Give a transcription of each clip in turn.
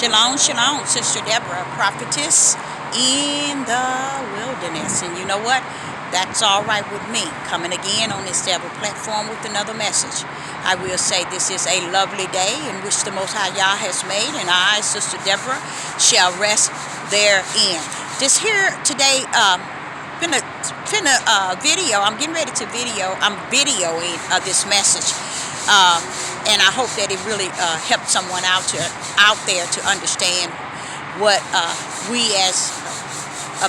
Shalom, shalom, Sister Deborah, prophetess in the wilderness. And you know what? That's all right with me. Coming again on this Deborah platform with another message. I will say this is a lovely day in which the Most High Yah has made, and I, Sister Deborah, shall rest therein. This here today, video. I'm getting ready to video. I'm videoing this message. And I hope that it really helped someone out there to understand what we as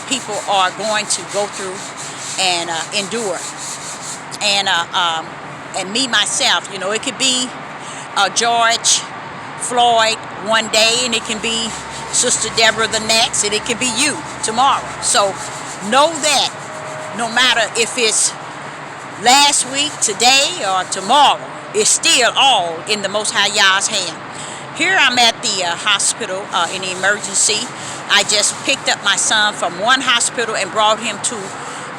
people are going to go through and endure. And me myself, you know, it could be George Floyd one day, and it can be Sister Deborah the next, and it can be you tomorrow. So know that no matter if it's last week, today, or tomorrow, it's still all in the Most High Yah's hand. Here I'm at the hospital in the emergency. I just picked up my son from one hospital and brought him to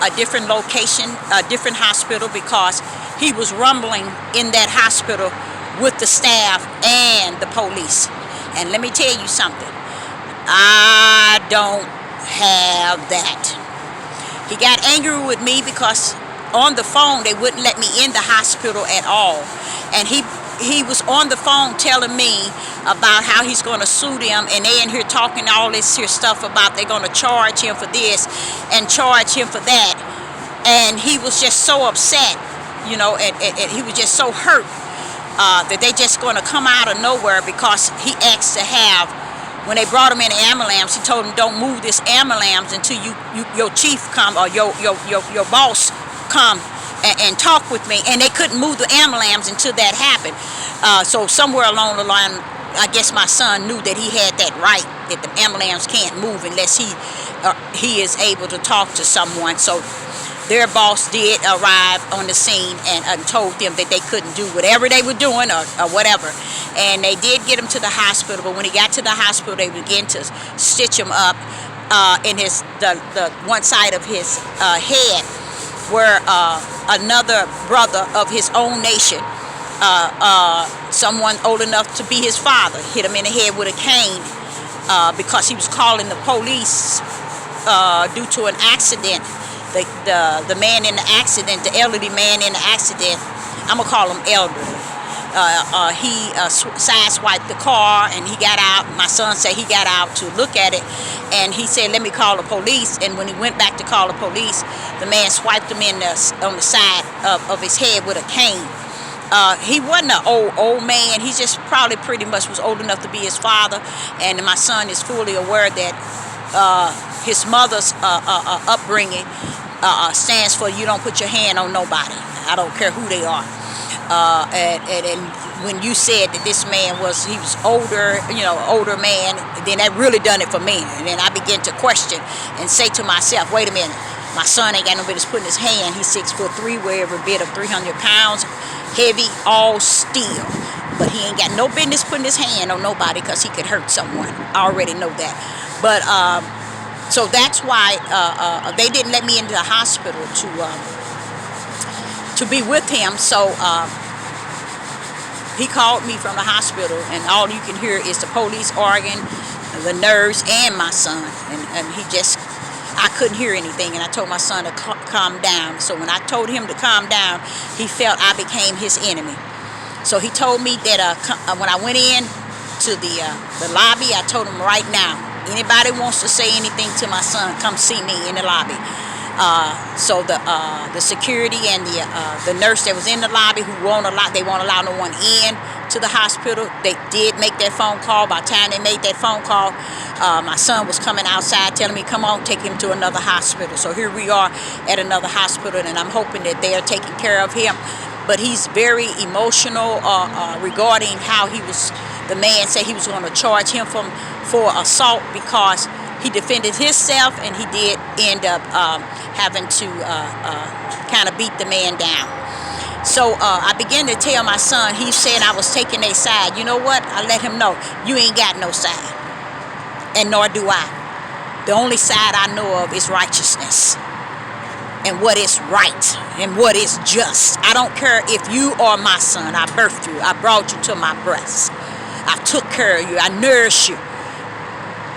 a different location, a different hospital, because he was rumbling in that hospital with the staff and the police. And let me tell you something. I don't have that. He got angry with me because on the phone they wouldn't let me in the hospital at all, and he was on the phone telling me about how he's going to sue them, and they in here talking all this here stuff about they're going to charge him for this and charge him for that. And he was just so upset, you know, and he was just so hurt that they just going to come out of nowhere, because he asked to have, when they brought him in the ambulance, he told them, don't move this ambulance until your chief come, or your boss come and talk with me. And they couldn't move the ambulance until that happened. So somewhere along the line, I guess my son knew that he had that right, that the ambulance can't move unless he is able to talk to someone. So their boss did arrive on the scene and told them that they couldn't do whatever they were doing or whatever. And they did get him to the hospital, but when he got to the hospital, they began to stitch him up in the one side of his head, where another brother of his own nation, someone old enough to be his father, hit him in the head with a cane because he was calling the police due to an accident. The man in the accident, the elderly man in the accident, I'm gonna call him elderly. He sideswiped the car and he got out. My son said he got out to look at it, and he said, let me call the police. And when he went back to call the police, the man swiped him on the side of his head with a cane. He wasn't an old man. He just probably pretty much was old enough to be his father. And my son is fully aware that his mother's upbringing stands for you don't put your hand on nobody. I don't care who they are. And when you said that this man was older, you know, older man, then that really done it for me. And then I began to question and say to myself, wait a minute, my son ain't got no business putting his hand. He's 6'3", weigh every bit of 300 pounds, heavy, all steel. But he ain't got no business putting his hand on nobody, because he could hurt someone. I already know that. But so that's why they didn't let me into the hospital to be with him. So he called me from the hospital, and all you can hear is the police arguing, the nurse, and my son. And I couldn't hear anything, and I told my son to calm down. So when I told him to calm down, he felt I became his enemy. So he told me that when I went in to the lobby, I told him, right now, anybody wants to say anything to my son, come see me in the lobby. So the security and the nurse that was in the lobby, they won't allow no one in to the hospital, they did make that phone call. By the time they made that phone call, my son was coming outside telling me, come on, take him to another hospital. So here we are at another hospital, and I'm hoping that they are taking care of him. But he's very emotional regarding how the man said he was going to charge him for assault, because he defended himself, and he did end up having to kind of beat the man down. So I began to tell my son, he said I was taking their side. You know what? I let him know, you ain't got no side, and nor do I. The only side I know of is righteousness, and what is right, and what is just. I don't care if you are my son. I birthed you. I brought you to my breast. I took care of you. I nourished you.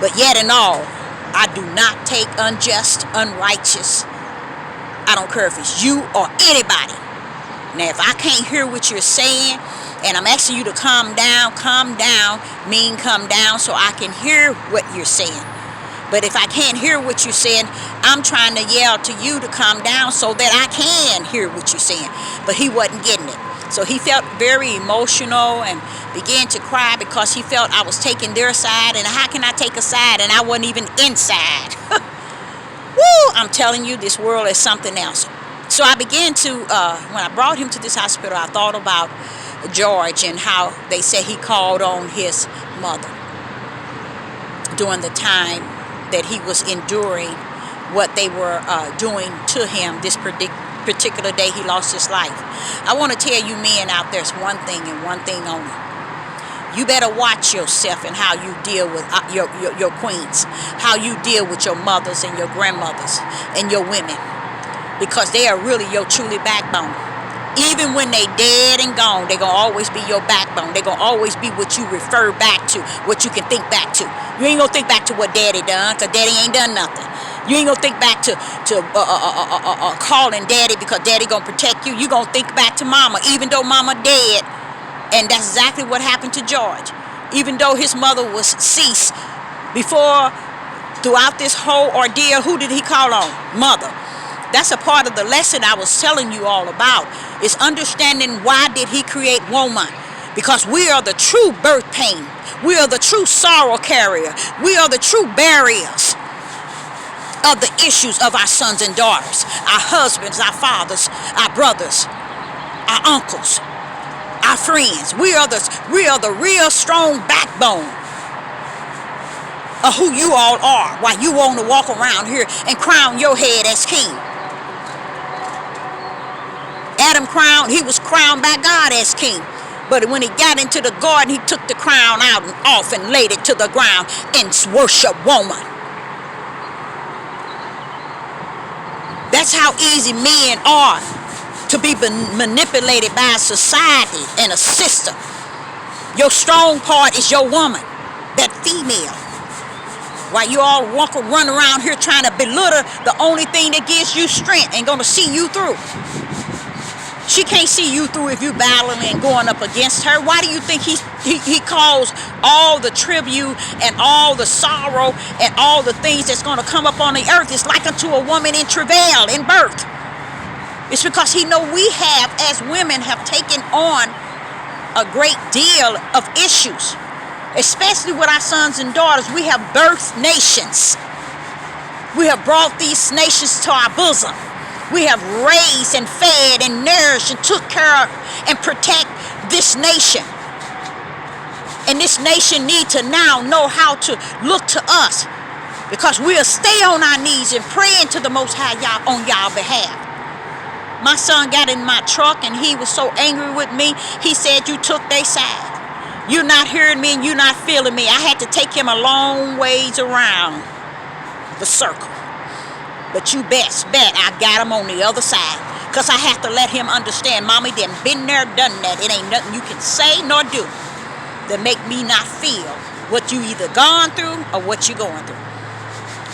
But yet in all, I do not take unjust, unrighteous. I don't care if it's you or anybody. Now, if I can't hear what you're saying, and I'm asking you to calm down mean come down so I can hear what you're saying. But if I can't hear what you're saying, I'm trying to yell to you to calm down so that I can hear what you're saying. But he wasn't getting it. So he felt very emotional and began to cry because he felt I was taking their side. And how can I take a side and I wasn't even inside? Woo! I'm telling you, this world is something else. So I began to, when I brought him to this hospital, I thought about George and how they said he called on his mother during the time that he was enduring what they were doing to him this particular day he lost his life. I want to tell you men out there's one thing and one thing only. You better watch yourself and how you deal with your queens, how you deal with your mothers and your grandmothers and your women, because they are really your truly backbone. Even when they dead and gone, they're going to always be your backbone. They're going to always be what you refer back to, what you can think back to. You ain't going to think back to what daddy done, because daddy ain't done nothing. You ain't going to think back to calling daddy because daddy going to protect you. You going to think back to mama, even though mama dead. And that's exactly what happened to George. Even though his mother was ceased before, throughout this whole ordeal, who did he call on? Mother. That's a part of the lesson I was telling you all about, is understanding why did he create woman. Because we are the true birth pain. We are the true sorrow carrier. We are the true barriers of the issues of our sons and daughters, our husbands, our fathers, our brothers, our uncles, our friends. We are the real strong backbone of who you all are, while you want to walk around here and crown your head as king. Adam he was crowned by God as king. But when he got into the garden, he took the crown out and off and laid it to the ground and worshiped woman. That's how easy men are to be manipulated by society and a system. Your strong part is your woman, that female. While you all run around here trying to belittle the only thing that gives you strength and going to see you through. She can't see you through if you're battling and going up against her. Why do you think he calls all the tribute and all the sorrow and all the things that's going to come up on the earth? It's like unto a woman in travail, in birth. It's because he know we have, as women, have taken on a great deal of issues. Especially with our sons and daughters. We have birthed nations. We have brought these nations to our bosom. We have raised and fed and nourished and took care of and protect this nation. And this nation needs to now know how to look to us, because we'll stay on our knees and praying to the Most High on y'all behalf. My son got in my truck and he was so angry with me. He said, you took their side. You're not hearing me and you're not feeling me. I had to take him a long ways around the circle. But you best bet I got him on the other side, because I have to let him understand, Mommy done been there, done that. It ain't nothing you can say nor do that make me not feel what you either gone through or what you going through.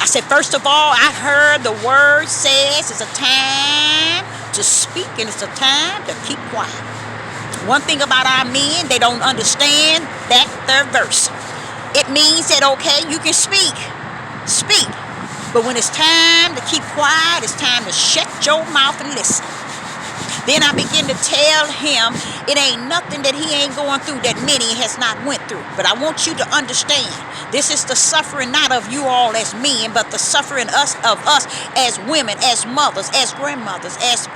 I said, first of all, I heard the word says it's a time to speak and it's a time to keep quiet. One thing about our men, they don't understand that third verse. It means that, okay, you can speak. But when it's time to keep quiet, it's time to shut your mouth and listen. Then I begin to tell him it ain't nothing that he ain't going through that many has not went through. But I want you to understand, this is the suffering not of you all as men, but the suffering of us as women, as mothers, as grandmothers, as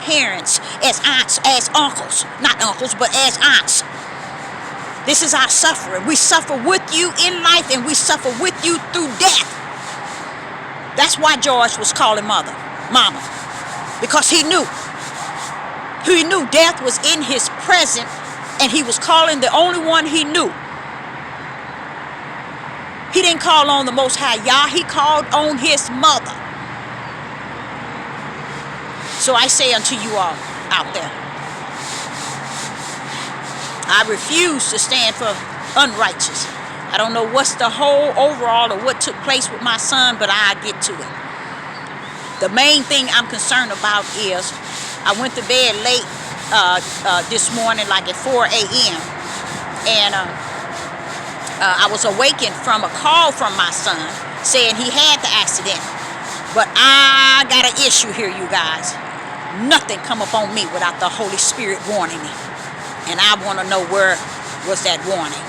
parents, as aunts, as uncles. Not uncles, but as aunts. This is our suffering. We suffer with you in life and we suffer with you through death. That's why George was calling mama, because he knew death was in his present, and he was calling the only one he knew. He didn't call on the Most High Yah, he called on his mother. So I say unto you all out there, I refuse to stand for unrighteous. I don't know what's the whole overall or what took place with my son, but I'll get to it. The main thing I'm concerned about is I went to bed late this morning, like at 4 a.m. And I was awakened from a call from my son saying he had the accident. But I got an issue here, you guys. Nothing come up on me without the Holy Spirit warning me. And I want to know where was that warning.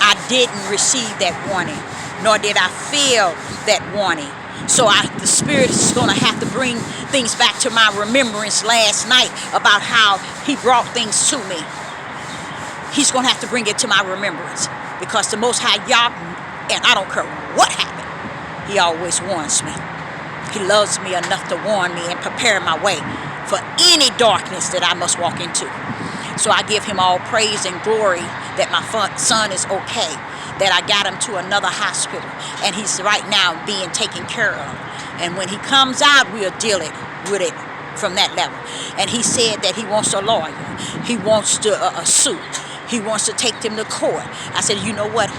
I didn't receive that warning, nor did I feel that warning. So the Spirit is going to have to bring things back to my remembrance last night about how he brought things to me. He's going to have to bring it to my remembrance, because the Most High Yah, and I don't care what happened, he always warns me. He loves me enough to warn me and prepare my way for any darkness that I must walk into. So I give him all praise and glory that my son is okay, that I got him to another hospital, and he's right now being taken care of. And when he comes out, we'll deal with it from that level. And he said that he wants a lawyer. He wants to sue. He wants to take them to court. I said, you know what?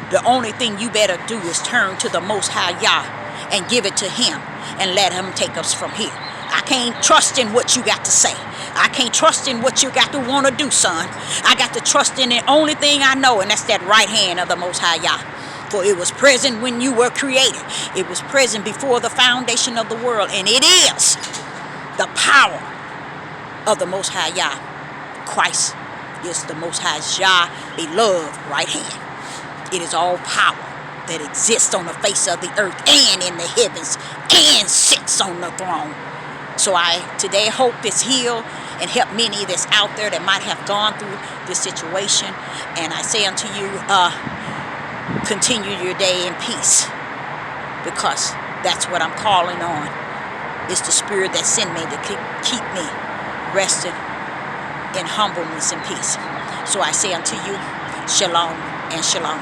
The only thing you better do is turn to the Most High Yah and give it to him and let him take us from here. I can't trust in what you got to say. I can't trust in what you got to want to do, son. I got to trust in the only thing I know, and that's that right hand of the Most High Yah. For it was present when you were created. It was present before the foundation of the world, and it is the power of the Most High Yah. Christ is the Most High Yah, beloved right hand. It is all power that exists on the face of the earth and in the heavens and sits on the throne. So I today hope this heal and help many that's out there that might have gone through this situation. And I say unto you, continue your day in peace, because that's what I'm calling on. It's the Spirit that sent me to keep me rested in humbleness and peace. So I say unto you, shalom and shalom.